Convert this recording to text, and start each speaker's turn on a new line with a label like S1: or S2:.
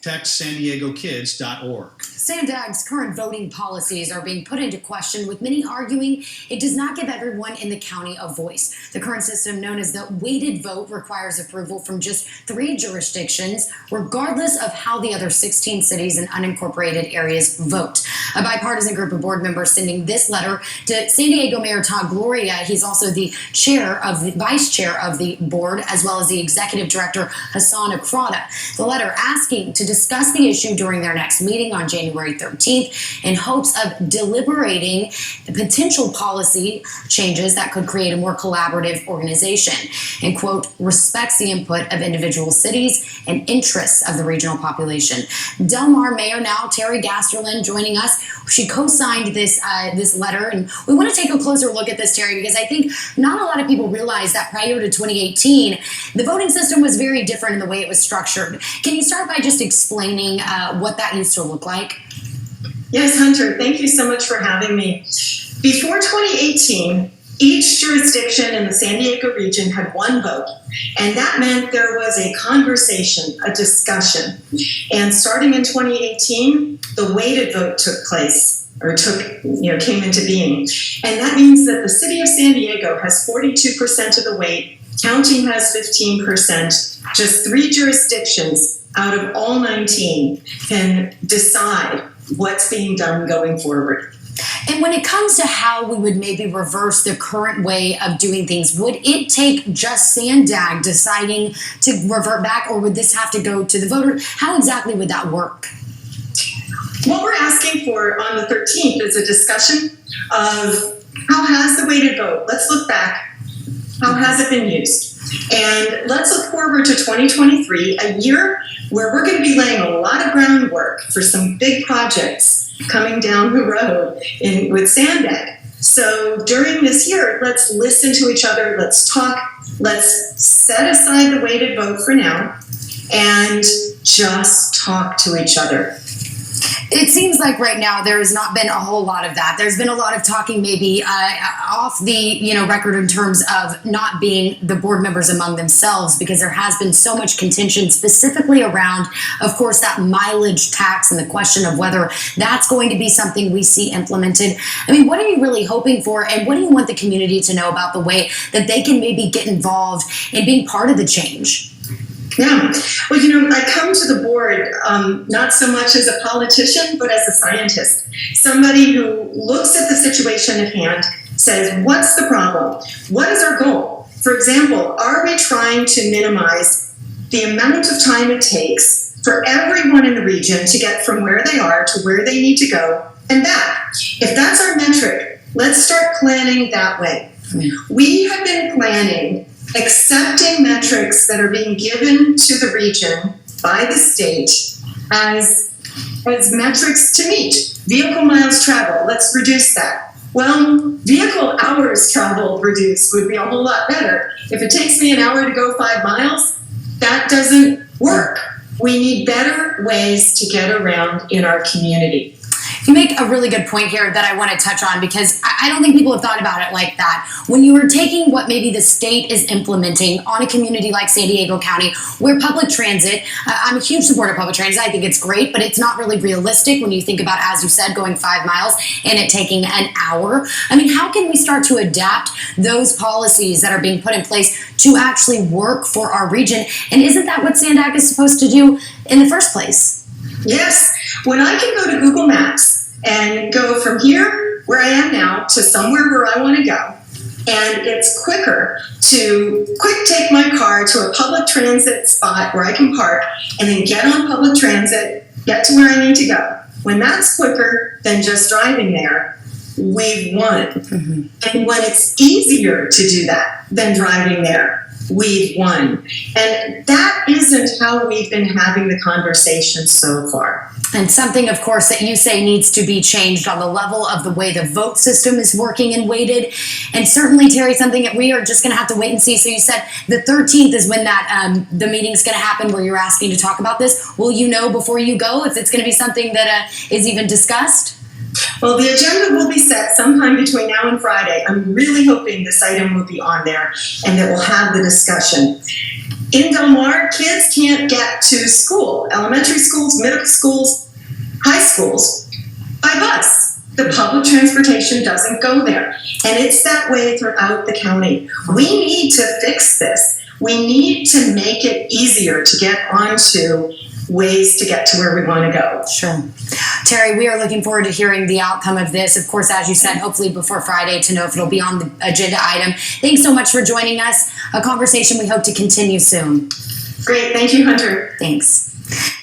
S1: Text SanDiegoKids.org.
S2: Sandag's current voting policies are being put into question, with many arguing it does not give everyone in the county a voice. The current system, known as the weighted vote, requires approval from just 3 jurisdictions, regardless of how the other 16 cities and unincorporated areas vote. A bipartisan group of board members sending this letter to San Diego Mayor Todd Gloria. He's also the vice chair of the board, as well as the executive director Hassan Akrada. The letter asking to discuss the issue during their next meeting on January 13th in hopes of deliberating the potential policy changes that could create a more collaborative organization, and, quote, respects the input of individual cities and interests of the regional population. Del Mar Mayor now, Terry Gaasterland, joining us. She co-signed this letter, and we want to take a closer look at this, Terry, because I think not a lot of people realize that prior to 2018, the voting system was very different in the way it was structured. Can you start by just explaining what that used to look like?
S3: Yes, Hunter, thank you so much for having me. Before 2018, each jurisdiction in the San Diego region had 1 vote, and that meant there was a conversation, a discussion. And starting in 2018, the weighted vote took place, or came into being. And that means that the city of San Diego has 42% of the weight, county has 15%, just 3 jurisdictions out of all 19 can decide what's being done going forward.
S2: And when it comes to how we would maybe reverse the current way of doing things, would it take just Sandag deciding to revert back, or would this have to go to the voter? How exactly would that work?
S3: What we're asking for on the 13th is a discussion of how has the weighted vote, let's look back, how has it been used? And let's look forward to 2023, a year where we're going to be laying a lot of groundwork for some big projects coming down the road with Sandag. So during this year, let's listen to each other, let's talk, let's set aside the weighted vote for now and just talk to each other.
S2: It seems like right now there has not been a whole lot of that. There's been a lot of talking maybe off the record in terms of not being the board members among themselves, because there has been so much contention specifically around, of course, that mileage tax and the question of whether that's going to be something we see implemented. I mean, what are you really hoping for, and what do you want the community to know about the way that they can maybe get involved in being part of the change?
S3: Yeah, well, I come to the board not so much as a politician, but as a scientist, somebody who looks at the situation at hand, says, what's the problem? What is our goal? For example, are we trying to minimize the amount of time it takes for everyone in the region to get from where they are to where they need to go and back? If that's our metric, let's start planning that way. We have been planning accepting metrics that are being given to the region by the state as metrics to meet. Vehicle miles traveled, let's reduce that. Well, vehicle hours traveled reduced would be a whole lot better. If it takes me an hour to go 5 miles, that doesn't work. We need better ways to get around in our community.
S2: You make a really good point here that I want to touch on, because I don't think people have thought about it like that. When you are taking what maybe the state is implementing on a community like San Diego County, where public transit, I'm a huge supporter of public transit. I think it's great, but it's not really realistic when you think about, as you said, going 5 miles and it taking an hour. I mean, how can we start to adapt those policies that are being put in place to actually work for our region? And isn't that what Sandag is supposed to do in the first place?
S3: Yes. When I can go to Google Maps and go from here, where I am now, to somewhere where I want to go, and it's quicker to take my car to a public transit spot where I can park and then get on public transit, get to where I need to go. When that's quicker than just driving there, we've won. Mm-hmm. And when it's easier to do that than driving there, we've won. And that isn't how we've been having the conversation so far.
S2: And something, of course, that you say needs to be changed on the level of the way the vote system is working and weighted. And certainly, Terry, something that we are just going to have to wait and see. So you said the 13th is when that the meeting's going to happen, where you're asking to talk about this. Will you know before you go if it's going to be something that is even discussed?
S3: Well, the agenda will be set sometime between now and Friday. I'm really hoping this item will be on there and that we'll have the discussion. In Del Mar, kids can't get to school, elementary schools, middle schools, high schools, by bus. The public transportation doesn't go there. And it's that way throughout the county. We need to fix this. We need to make it easier to get onto ways to get to where we want to go.
S2: Sure. Terry, we are looking forward to hearing the outcome of this. Of course, as you said, hopefully before Friday to know if it'll be on the agenda item. Thanks so much for joining us. A conversation we hope to continue soon.
S3: Great. Thank you, Hunter.
S2: Thanks.